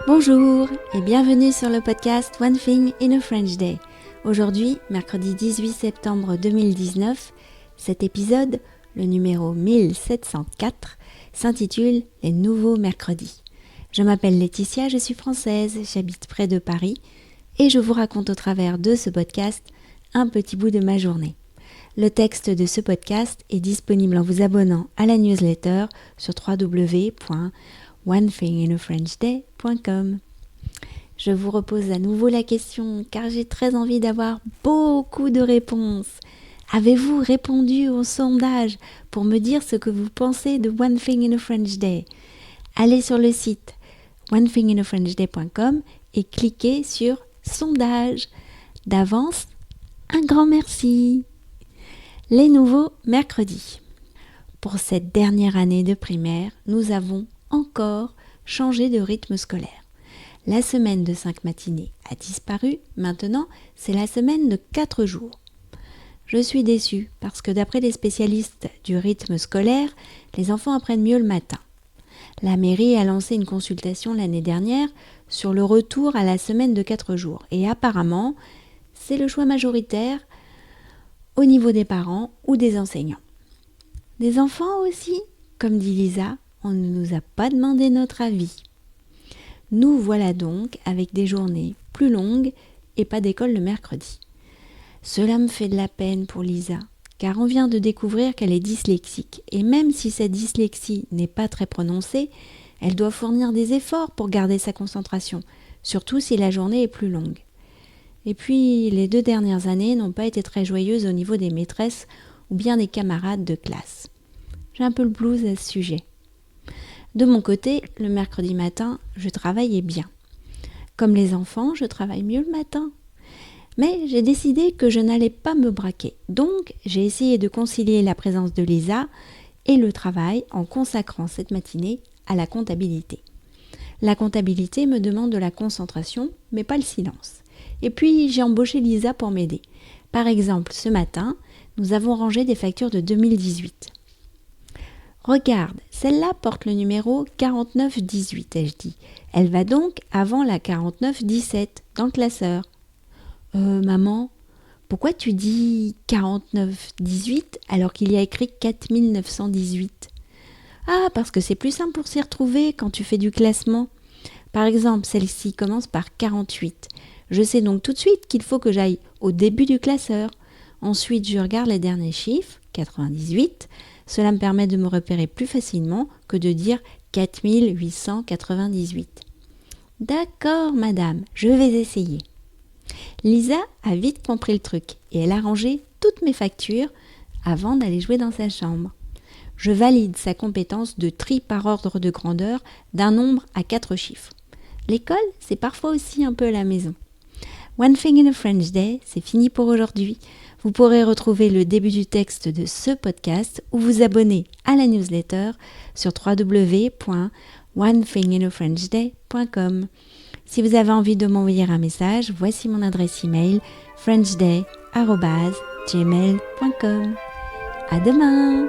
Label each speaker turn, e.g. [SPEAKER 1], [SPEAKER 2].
[SPEAKER 1] Bonjour et bienvenue sur le podcast One Thing in a French Day. Aujourd'hui, mercredi 18 septembre 2019, cet épisode, le numéro 1704, s'intitule « Les nouveaux mercredis ». Je m'appelle Laetitia, je suis française, j'habite près de Paris et je vous raconte au travers de ce podcast un petit bout de ma journée. Le texte de ce podcast est disponible en vous abonnant à la newsletter sur www.onethinginafrenchday.com. Je vous repose à nouveau la question car j'ai très envie d'avoir beaucoup de réponses. Avez-vous répondu au sondage pour me dire ce que vous pensez de One Thing in a French Day? Allez sur le site onethinginafrenchday.com et cliquez sur sondage. D'avance, un grand merci. Les nouveaux mercredis. Pour cette dernière année de primaire, nous avons encore changé de rythme scolaire. La semaine de 5 matinées a disparu, maintenant c'est la semaine de 4 jours. Je suis déçue parce que d'après les spécialistes du rythme scolaire, les enfants apprennent mieux le matin. La mairie a lancé une consultation l'année dernière sur le retour à la semaine de 4 jours et apparemment, c'est le choix majoritaire au niveau des parents ou des enseignants. Des enfants aussi, comme dit Lisa, on ne nous a pas demandé notre avis. Nous voilà donc avec des journées plus longues et pas d'école le mercredi. Cela me fait de la peine pour Lisa, car on vient de découvrir qu'elle est dyslexique. Et même si cette dyslexie n'est pas très prononcée, elle doit fournir des efforts pour garder sa concentration, surtout si la journée est plus longue. Et puis, les 2 dernières années n'ont pas été très joyeuses au niveau des maîtresses ou bien des camarades de classe. J'ai un peu le blues à ce sujet. De mon côté, le mercredi matin, je travaillais bien. Comme les enfants, je travaille mieux le matin. Mais j'ai décidé que je n'allais pas me braquer. Donc, j'ai essayé de concilier la présence de Lisa et le travail en consacrant cette matinée à la comptabilité. La comptabilité me demande de la concentration, mais pas le silence. Et puis, j'ai embauché Lisa pour m'aider. Par exemple, ce matin, nous avons rangé des factures de 2018. Regarde, celle-là porte le numéro 4918, ai-je dit. Elle va donc avant la 4917, dans le classeur. Maman, pourquoi tu dis 4918 alors qu'il y a écrit 4918? Ah, parce que c'est plus simple pour s'y retrouver quand tu fais du classement. Par exemple, celle-ci commence par 48. Je sais donc tout de suite qu'il faut que j'aille au début du classeur. Ensuite, je regarde les derniers chiffres, 98. Cela me permet de me repérer plus facilement que de dire 4898. D'accord, madame, je vais essayer. Lisa a vite compris le truc et elle a rangé toutes mes factures avant d'aller jouer dans sa chambre. Je valide sa compétence de tri par ordre de grandeur d'un nombre à 4 chiffres. L'école, c'est parfois aussi un peu à la maison. One Thing in a French Day, c'est fini pour aujourd'hui. Vous pourrez retrouver le début du texte de ce podcast ou vous abonner à la newsletter sur www.onethinginafrenchday.com. Si vous avez envie de m'envoyer un message, voici mon adresse email frenchday@gmail.com. À demain!